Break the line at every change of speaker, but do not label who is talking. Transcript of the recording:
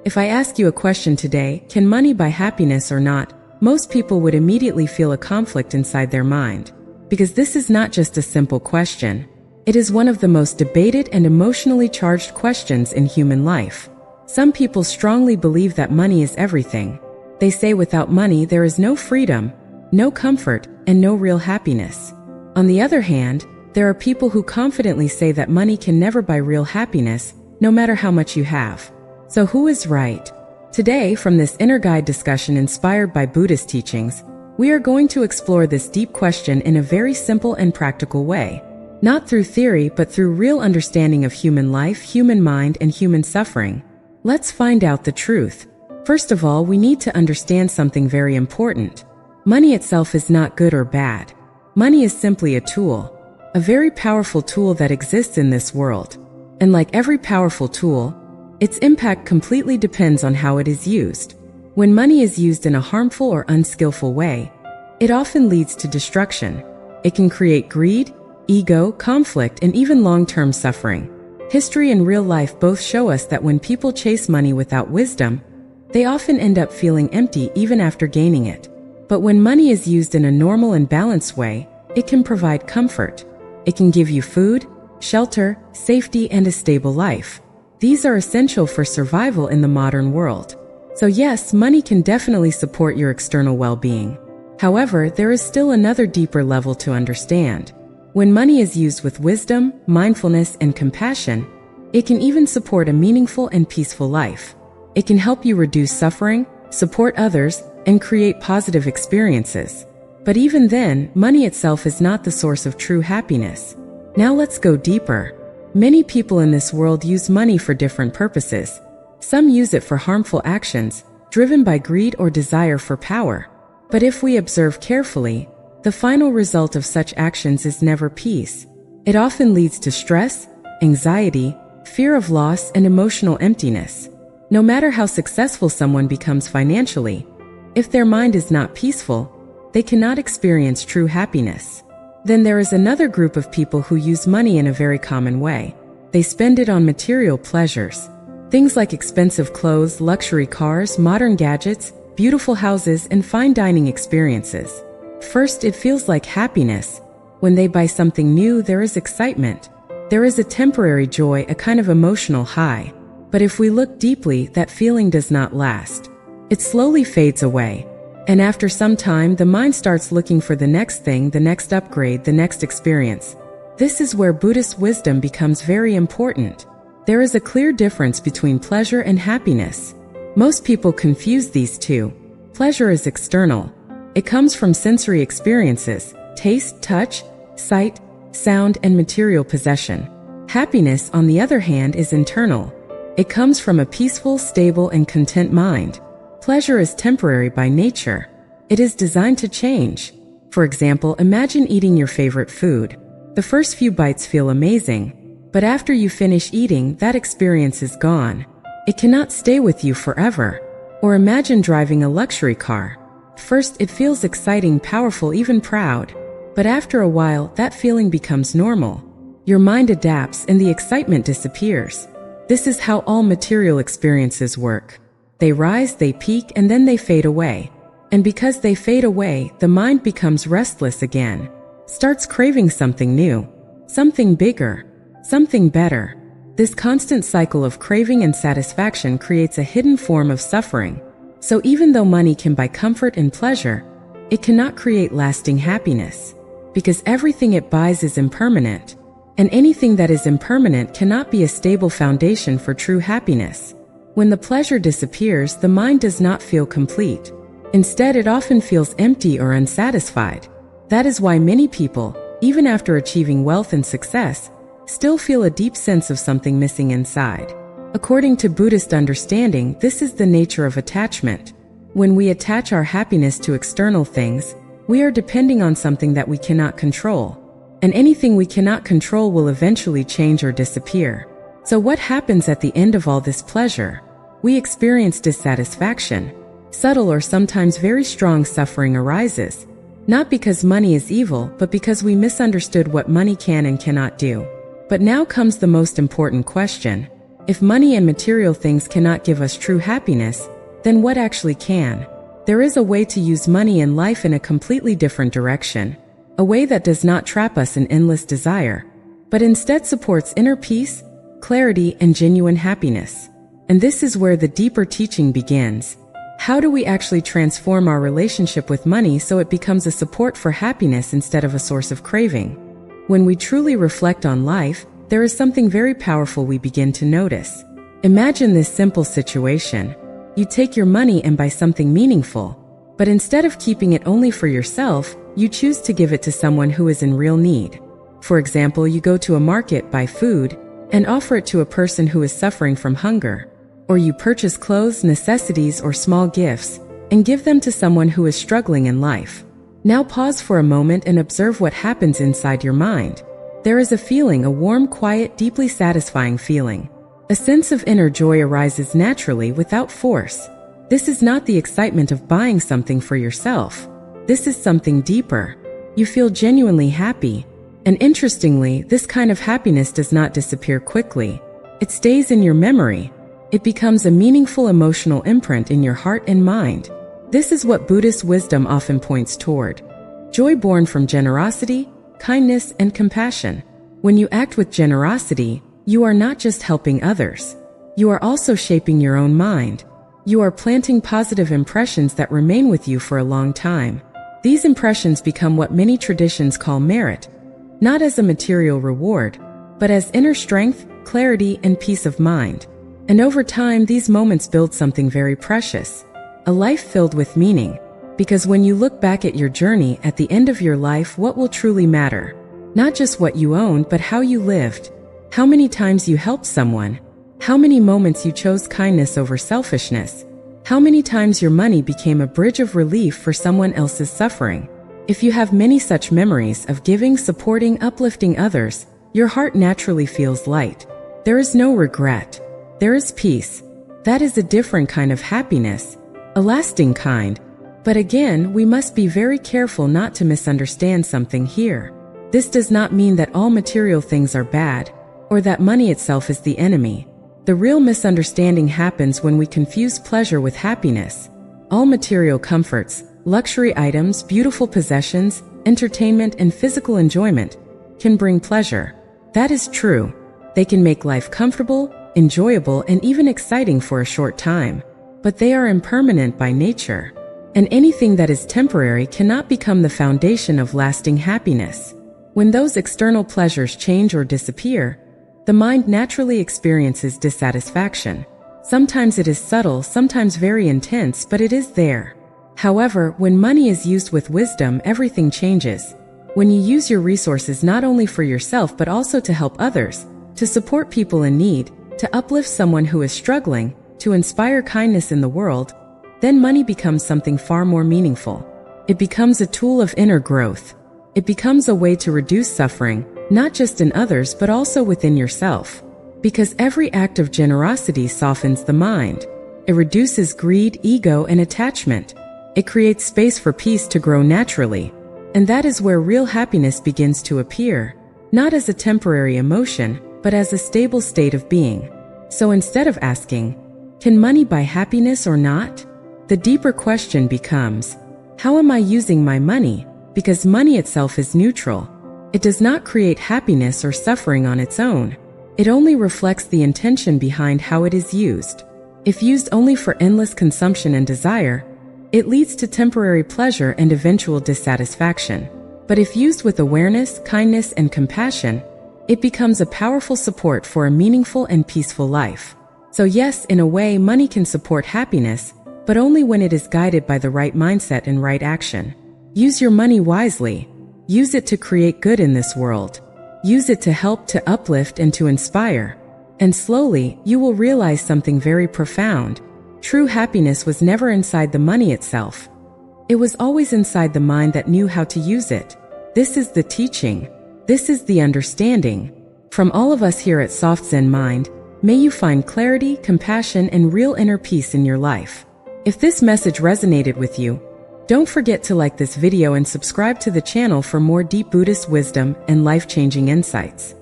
If I ask you a question today, can money buy happiness or not? Most people would immediately feel a conflict inside their mind. Because this is not just a simple question. It is one of the most debated and emotionally charged questions in human life. Some people strongly believe that money is everything. They say without money there is no freedom, no comfort, and no real happiness. On the other hand, there are people who confidently say that money can never buy real happiness, no matter how much you have. So who is right? Today, from this inner guide discussion inspired by Buddhist teachings, we are going to explore this deep question in a very simple and practical way. Not through theory, but through real understanding of human life, human mind, and human suffering. Let's find out the truth. First of all, we need to understand something very important. Money itself is not good or bad. Money is simply a tool. A very powerful tool that exists in this world. And like every powerful tool, its impact completely depends on how it is used. When money is used in a harmful or unskillful way, it often leads to destruction. It can create greed, ego, conflict, and even long-term suffering. History and real life both show us that when people chase money without wisdom, they often end up feeling empty even after gaining it. But when money is used in a normal and balanced way, it can provide comfort. It can give you food, shelter, safety, and a stable life. These are essential for survival in the modern world. So yes, money can definitely support your external well-being. However, there is still another deeper level to understand. When money is used with wisdom, mindfulness, and compassion, it can even support a meaningful and peaceful life. It can help you reduce suffering, support others, and create positive experiences. But even then, money itself is not the source of true happiness. Now let's go deeper. Many people in this world use money for different purposes. Some use it for harmful actions, driven by greed or desire for power. But if we observe carefully, the final result of such actions is never peace. It often leads to stress, anxiety, fear of loss, and emotional emptiness. No matter how successful someone becomes financially, if their mind is not peaceful, they cannot experience true happiness. Then there is another group of people who use money in a very common way. They spend it on material pleasures. Things like expensive clothes, luxury cars, modern gadgets, beautiful houses, and fine dining experiences. First, it feels like happiness. When they buy something new, there is excitement. There is a temporary joy, a kind of emotional high. But if we look deeply, that feeling does not last. It slowly fades away. And after some time, the mind starts looking for the next thing, the next upgrade, the next experience. This is where Buddhist wisdom becomes very important. There is a clear difference between pleasure and happiness. Most people confuse these two. Pleasure is external. It comes from sensory experiences, taste, touch, sight, sound, and material possession. Happiness, on the other hand, is internal. It comes from a peaceful, stable, and content mind. Pleasure is temporary by nature. It is designed to change. For example, imagine eating your favorite food. The first few bites feel amazing, but after you finish eating, that experience is gone. It cannot stay with you forever. Or imagine driving a luxury car. First, it feels exciting, powerful, even proud. But after a while, that feeling becomes normal. Your mind adapts and the excitement disappears. This is how all material experiences work. They rise, they peak, and then they fade away. And because they fade away, the mind becomes restless again. Starts craving something new, something bigger, something better. This constant cycle of craving and satisfaction creates a hidden form of suffering. So even though money can buy comfort and pleasure, it cannot create lasting happiness. Because everything it buys is impermanent. And anything that is impermanent cannot be a stable foundation for true happiness. When the pleasure disappears, the mind does not feel complete. Instead, it often feels empty or unsatisfied. That is why many people, even after achieving wealth and success, still feel a deep sense of something missing inside. According to Buddhist understanding, this is the nature of attachment. When we attach our happiness to external things, we are depending on something that we cannot control. And anything we cannot control will eventually change or disappear. So what happens at the end of all this pleasure? We experience dissatisfaction. Subtle or sometimes very strong suffering arises. Not because money is evil, but because we misunderstood what money can and cannot do. But now comes the most important question. If money and material things cannot give us true happiness, then what actually can? There is a way to use money and life in a completely different direction, a way that does not trap us in endless desire, but instead supports inner peace, clarity, and genuine happiness. And this is where the deeper teaching begins. How do we actually transform our relationship with money so it becomes a support for happiness instead of a source of craving? When we truly reflect on life, there is something very powerful we begin to notice. Imagine this simple situation. You take your money and buy something meaningful, but instead of keeping it only for yourself, you choose to give it to someone who is in real need. For example, you go to a market, buy food, and offer it to a person who is suffering from hunger. Or you purchase clothes, necessities, or small gifts, and give them to someone who is struggling in life. Now pause for a moment and observe what happens inside your mind. There is a feeling, a warm, quiet, deeply satisfying feeling. A sense of inner joy arises naturally without force. This is not the excitement of buying something for yourself. This is something deeper. You feel genuinely happy. And interestingly, this kind of happiness does not disappear quickly. It stays in your memory. It becomes a meaningful emotional imprint in your heart and mind. This is what Buddhist wisdom often points toward. Joy born from generosity, kindness, and compassion. When you act with generosity, you are not just helping others. You are also shaping your own mind. You are planting positive impressions that remain with you for a long time. These impressions become what many traditions call merit, not as a material reward, but as inner strength, clarity, and peace of mind. And over time, these moments build something very precious, a life filled with meaning. Because when you look back at your journey at the end of your life, what will truly matter? Not just what you owned, but how you lived. How many times you helped someone? How many moments you chose kindness over selfishness? How many times your money became a bridge of relief for someone else's suffering? If you have many such memories of giving, supporting, uplifting others, your heart naturally feels light. There is no regret. There is peace. That is a different kind of happiness, a lasting kind. But again, we must be very careful not to misunderstand something here. This does not mean that all material things are bad, or that money itself is the enemy. The real misunderstanding happens when we confuse pleasure with happiness. All material comforts, luxury items, beautiful possessions, entertainment, and physical enjoyment can bring pleasure. That is true. They can make life comfortable, enjoyable, and even exciting for a short time. But they are impermanent by nature. And anything that is temporary cannot become the foundation of lasting happiness. When those external pleasures change or disappear, the mind naturally experiences dissatisfaction. Sometimes it is subtle, sometimes very intense, but it is there. However, when money is used with wisdom, everything changes. When you use your resources not only for yourself but also to help others, to support people in need, to uplift someone who is struggling, to inspire kindness in the world, then money becomes something far more meaningful. It becomes a tool of inner growth. It becomes a way to reduce suffering, not just in others but also within yourself. Because every act of generosity softens the mind. It reduces greed, ego, and attachment. It creates space for peace to grow naturally. And that is where real happiness begins to appear, not as a temporary emotion, but as a stable state of being. So instead of asking, can money buy happiness or not? The deeper question becomes, how am I using my money? Because money itself is neutral. It does not create happiness or suffering on its own. It only reflects the intention behind how it is used. If used only for endless consumption and desire, it leads to temporary pleasure and eventual dissatisfaction. But if used with awareness, kindness, and compassion, it becomes a powerful support for a meaningful and peaceful life. So yes, in a way, money can support happiness, but only when it is guided by the right mindset and right action. Use your money wisely. Use it to create good in this world. Use it to help, to uplift, and to inspire. And slowly, you will realize something very profound. True happiness was never inside the money itself. It was always inside the mind that knew how to use it. This is the teaching. This is the understanding. From all of us here at Soft Zen Mind, may you find clarity, compassion, and real inner peace in your life. If this message resonated with you, don't forget to like this video and subscribe to the channel for more deep Buddhist wisdom and life-changing insights.